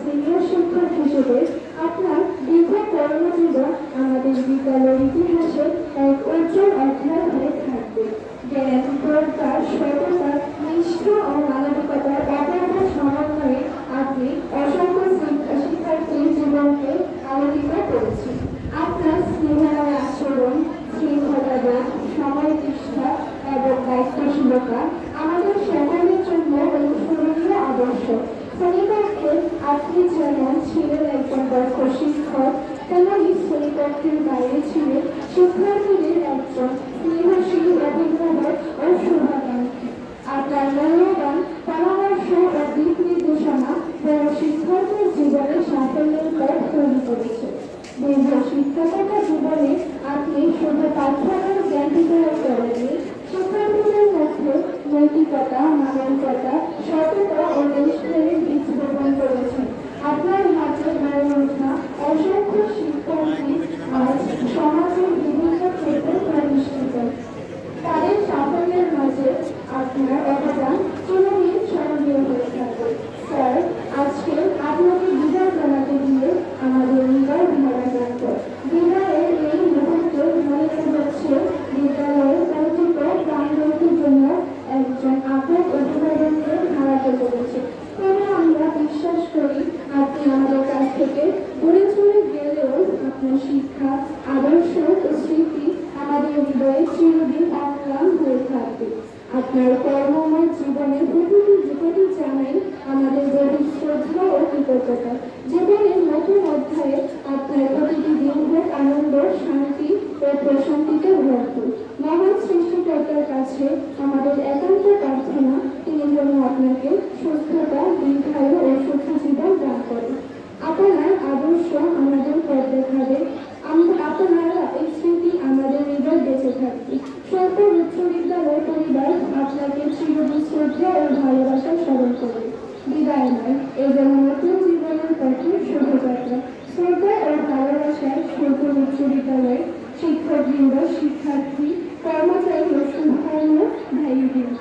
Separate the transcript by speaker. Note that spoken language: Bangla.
Speaker 1: সিনিয়র শিক্ষক হিসেবে আপনার দীর্ঘ কর্মজীবন আমাদের বিদ্যালয়ের ইতিহাসে এক উজ্জ্বল অধ্যায় হয়ে থাকবে। জ্ঞান, প্রজ্ঞা, সততা, নিষ্ঠা ও মানবিকতার অপূর্ব সমন্বয়ে আপনি অসংখ্য শিক্ষার্থীর জীবনকে আলোকিত করেছেন। আপনার স্নেহাময় আচরণ, শৃঙ্খলাবোধ, সময়নিষ্ঠা এবং দায়িত্বশীলতা আমাদের সকলের জন্য অনুসরণীয় আদর্শ। শ্রেণীকক্ষে আপনি যেমন ছিলেন একজন দক্ষ শিক্ষক, তেমনি শ্রেণীকক্ষের বাইরে ছিলেন শিক্ষার্থীদের একজন স্নেহশীল অভিভাবক ও শুভাকাঙ্ক্ষী। আপনার মূল্যবান পরামর্শ ও দিক নির্দেশনা বড় শিক্ষার্থীর জীবনে সাফল্যের পথ তৈরি করেছে। দীর্ঘ শিক্ষকতা জীবনে আপনি শুধু পাঠ্যক্রম জ্ঞান বিতরণ করেননি, শিক্ষার্থীদের মধ্যে নৈতিকতা, মানবিকতা, সততা ও দেশপ্রেমের বীজ বপন করেছেন। আপনার হাতে গড়ে ওঠা অসংখ্য শিক্ষার্থী আজ সমাজের বিভিন্ন ক্ষেত্রে প্রতিষ্ঠিত। তাদের সাফল্যের মাঝে আপনার অবদান চিরদিন স্মরণীয় হয়ে থাকবে। স্যার, আজকে আপনাকে বিদায় জানাতে গিয়ে আমাদের হৃদয় ভারাক্রান্ত। বিদায়ের এই মুহূর্তে মনে হচ্ছে বিদ্যালয়ের পরিচিত প্রাণবন্ধির জন্য একজন আপন অভিভাবককে হারাতে চলেছে। তবে আমরা বিশ্বাস করি আপনি আমাদের কাছ থেকে দূরে চলে গেলেও আপনার শিক্ষা, আদর্শ ও স্মৃতি আমাদের হৃদয়ে চিরদিন অম্লান হয়ে থাকবে। আপনার কর্মময় জীবনের প্রতি জানাই আমাদের গভীর শ্রদ্ধা ও কৃতজ্ঞতা। জীবনের নতুন অধ্যায়ে আপনার প্রতিটি দিন হোক আনন্দ, শান্তি ও প্রশান্তিতে ভরপুর। মহান সৃষ্টিকর্তার কাছে আমাদের একান্ত প্রার্থনা, তিনি যেন আপনাকে সুস্থতা, দীর্ঘায়ু ও সুখী জীবন দান করেন। আপনার আদর্শ আমাদের পথ দেখাবে, আপনারা এই স্মৃতি আমাদের হৃদয় বেঁচে থাকবে। সরকার উচ্চ বিদ্যালয় পরিবার আপনাকে চিরদিন শ্রদ্ধা ও ভালোবাসা স্মরণ করবে। বিদায় নয়, এ যেন নতুন জীবনের পথে শুভযাত্রা। শ্রদ্ধা ও ভালোবাসায় সরকার উচ্চ বিদ্যালয়ের শিক্ষকবৃন্দ, শিক্ষার্থী, কর্মচারী ও শুভকামনা ভাইবৃন্দ।